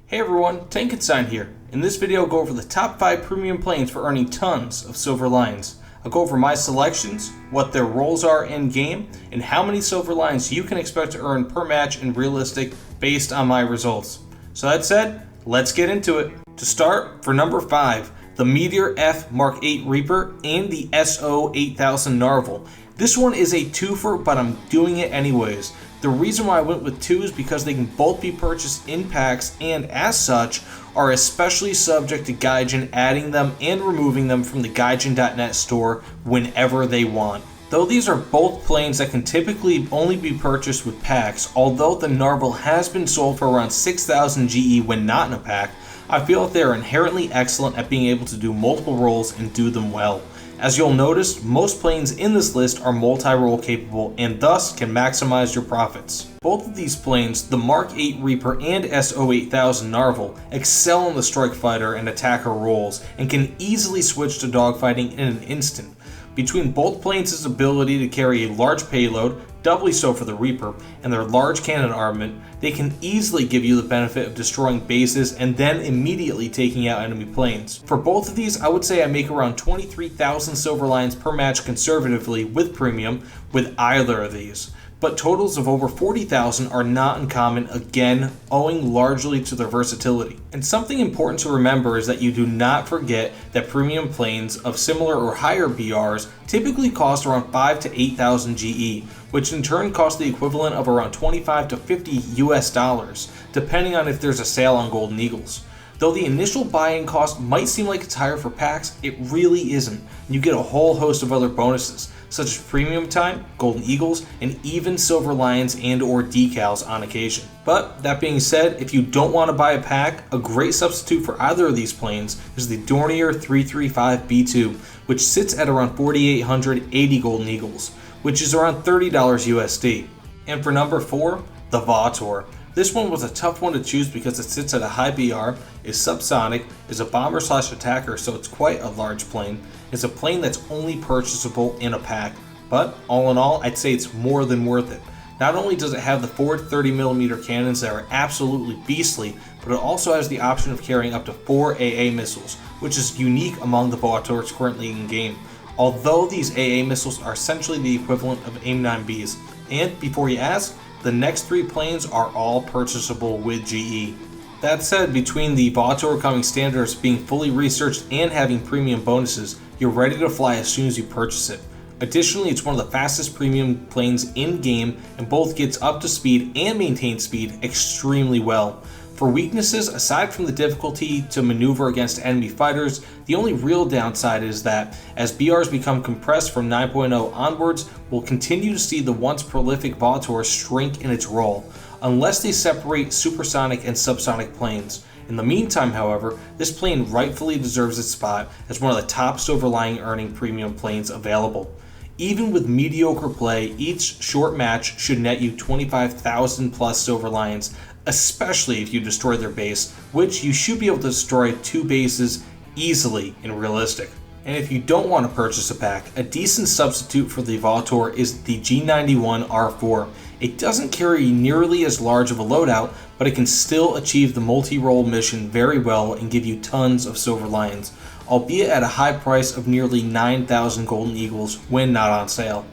Hey everyone, Tankenstein here. In this video I'll go over the top 5 premium planes for earning tons of silver lions. I'll go over my selections, what their roles are in game, and how many silver lions you can expect to earn per match in realistic based on my results. So that said, let's get into it. To start, for number 5, the Meteor F Mark 8 Reaper and the SO 8000 Narval. This one is a twofer, but I'm doing it anyways. The reason why I went with 2 is because they can both be purchased in packs and as such are especially subject to Gaijin adding them and removing them from the Gaijin.net store whenever they want. Though these are both planes that can typically only be purchased with packs, although the Narval has been sold for around 6,000 GE when not in a pack, I feel that they are inherently excellent at being able to do multiple roles and do them well. As you'll notice, most planes in this list are multi-role capable and thus can maximize your profits. Both of these planes, the Mark 8 Reaper and SO 8000 Narval, excel in the strike fighter and attacker roles and can easily switch to dogfighting in an instant. Between both planes' ability to carry a large payload, doubly so for the Reaper, and their large cannon armament, they can easily give you the benefit of destroying bases and then immediately taking out enemy planes. For both of these, I would say I make around 23,000 silver lions per match conservatively with premium with either of these. But totals of over 40,000 are not uncommon, again, owing largely to their versatility. And something important to remember is that you do not forget that premium planes of similar or higher BRs typically cost around 5 to 8,000 GE, which in turn costs the equivalent of around 25 to 50 US dollars, depending on if there's a sale on Golden Eagles. Though the initial buy-in cost might seem like it's higher for packs, it really isn't. You get a whole host of other bonuses, such as premium time, Golden Eagles, and even silver lions and or decals on occasion. But that being said, if you don't want to buy a pack, a great substitute for either of these planes is the Dornier 335B2, which sits at around 4,880 Golden Eagles, which is around $30 USD. And for number 4, the Vautour. This one was a tough one to choose because it sits at a high BR, is subsonic, is a bomber / attacker, so it's quite a large plane. It's a plane that's only purchasable in a pack, but all in all, I'd say it's more than worth it. Not only does it have the forward 30mm cannons that are absolutely beastly, but it also has the option of carrying up to 4 AA missiles, which is unique among the Vautours currently in game. Although these AA missiles are essentially the equivalent of AIM-9Bs. And before you ask, the next 3 planes are all purchasable with GE. That said, between the Vautour coming standards being fully researched and having premium bonuses, you're ready to fly as soon as you purchase it. Additionally, it's one of the fastest premium planes in game and both gets up to speed and maintains speed extremely well. For weaknesses, aside from the difficulty to maneuver against enemy fighters, the only real downside is that as BRs become compressed from 9.0 onwards, we'll continue to see the once prolific Vautour shrink in its role, unless they separate supersonic and subsonic planes. In the meantime, however, this plane rightfully deserves its spot as one of the top silver lining earning premium planes available. Even with mediocre play, each short match should net you 25,000 plus silver lions, especially if you destroy their base, which you should be able to destroy 2 bases easily in realistic. And if you don't want to purchase a pack, a decent substitute for the Vautour is the G91 R4. It doesn't carry nearly as large of a loadout, but it can still achieve the multi-role mission very well and give you tons of silver lions, albeit at a high price of nearly 9,000 Golden Eagles when not on sale.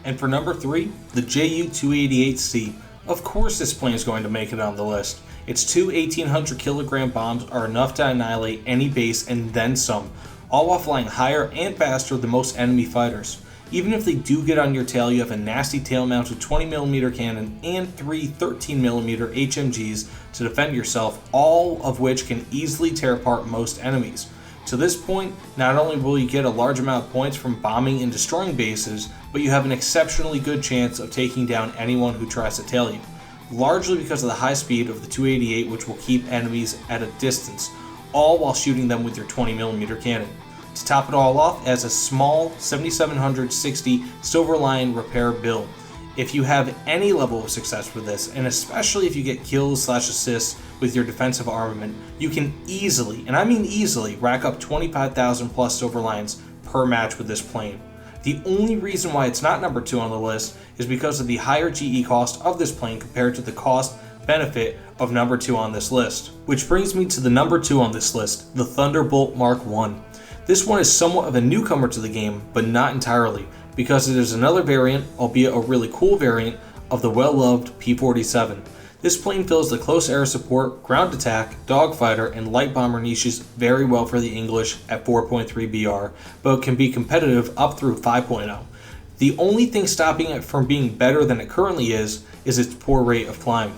And for number 3, the Ju-288C. Of course this plane is going to make it on the list. Its 2 1,800 kilogram bombs are enough to annihilate any base and then some, all while flying higher and faster than most enemy fighters. Even if they do get on your tail, you have a nasty tail-mounted 20mm cannon and 3 13mm HMGs to defend yourself, all of which can easily tear apart most enemies. To this point, not only will you get a large amount of points from bombing and destroying bases, but you have an exceptionally good chance of taking down anyone who tries to tail you, largely because of the high speed of the 288, which will keep enemies at a distance, all while shooting them with your 20mm cannon. To top it all off, it has a small 7760 Silver Lion repair build. If you have any level of success with this, and especially if you get kills / assists with your defensive armament, you can easily, and I mean easily, rack up 25,000 plus silver lions per match with this plane. The only reason why it's not number 2 on the list is because of the higher GE cost of this plane compared to the cost benefit of number 2 on this list. Which brings me to the number 2 on this list, the Thunderbolt Mk.1. This one is somewhat of a newcomer to the game, but not entirely, because it is another variant, albeit a really cool variant, of the well-loved P-47. This plane fills the close air support, ground attack, dogfighter, and light bomber niches very well for the English at 4.3 BR, but can be competitive up through 5.0. The only thing stopping it from being better than it currently is its poor rate of climb.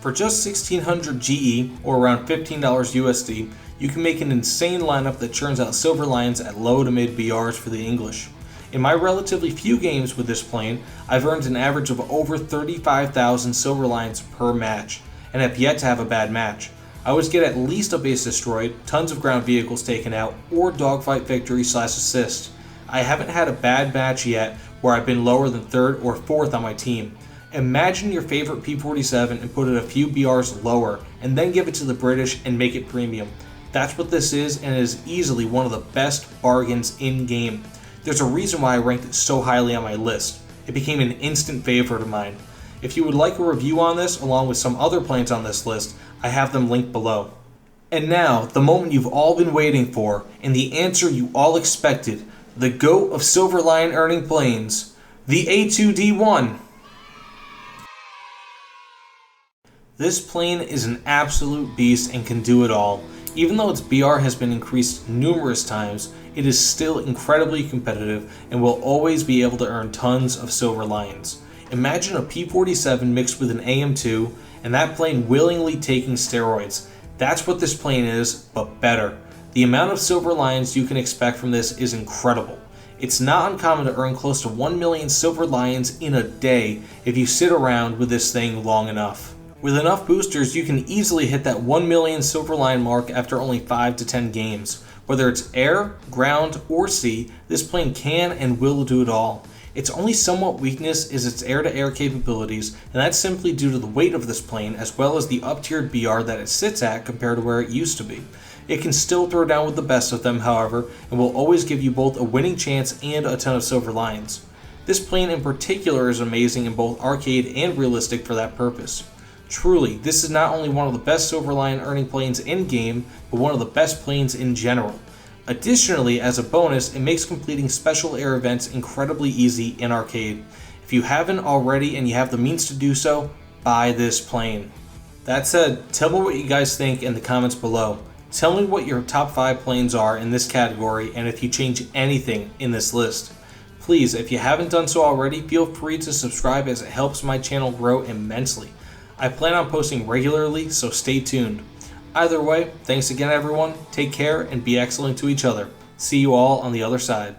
For just 1600 GE, or around $15 USD, you can make an insane lineup that churns out Silver Lions at low to mid BRs for the English. In my relatively few games with this plane, I've earned an average of over 35,000 Silver Lions per match, and have yet to have a bad match. I always get at least a base destroyed, tons of ground vehicles taken out, or dogfight victory / assist. I haven't had a bad match yet where I've been lower than 3rd or 4th on my team. Imagine your favorite P-47 and put it a few BRs lower, and then give it to the British and make it premium. That's what this is, and it is easily one of the best bargains in game. There's a reason why I ranked it so highly on my list. It became an instant favorite of mine. If you would like a review on this, along with some other planes on this list, I have them linked below. And now, the moment you've all been waiting for, and the answer you all expected, the GOAT of Silver Lion earning planes, the A2D-1. This plane is an absolute beast and can do it all. Even though its BR has been increased numerous times, it is still incredibly competitive and will always be able to earn tons of Silver Lions. Imagine a P-47 mixed with an AM2, and that plane willingly taking steroids. That's what this plane is, but better. The amount of Silver Lions you can expect from this is incredible. It's not uncommon to earn close to 1 million Silver Lions in a day if you sit around with this thing long enough. With enough boosters, you can easily hit that 1 million Silver Lion mark after only 5 to 10 games. Whether it's air, ground, or sea, this plane can and will do it all. Its only somewhat weakness is its air-to-air capabilities, and that's simply due to the weight of this plane as well as the up-tiered BR that it sits at compared to where it used to be. It can still throw down with the best of them, however, and will always give you both a winning chance and a ton of Silver Lions. This plane in particular is amazing in both arcade and realistic for that purpose. Truly, this is not only one of the best Silver Lion earning planes in-game, but one of the best planes in general. Additionally, as a bonus, it makes completing special air events incredibly easy in arcade. If you haven't already and you have the means to do so, buy this plane. That said, tell me what you guys think in the comments below. Tell me what your top 5 planes are in this category and if you change anything in this list. Please, if you haven't done so already, feel free to subscribe as it helps my channel grow immensely. I plan on posting regularly, so stay tuned. Either way, thanks again everyone, take care and be excellent to each other. See you all on the other side.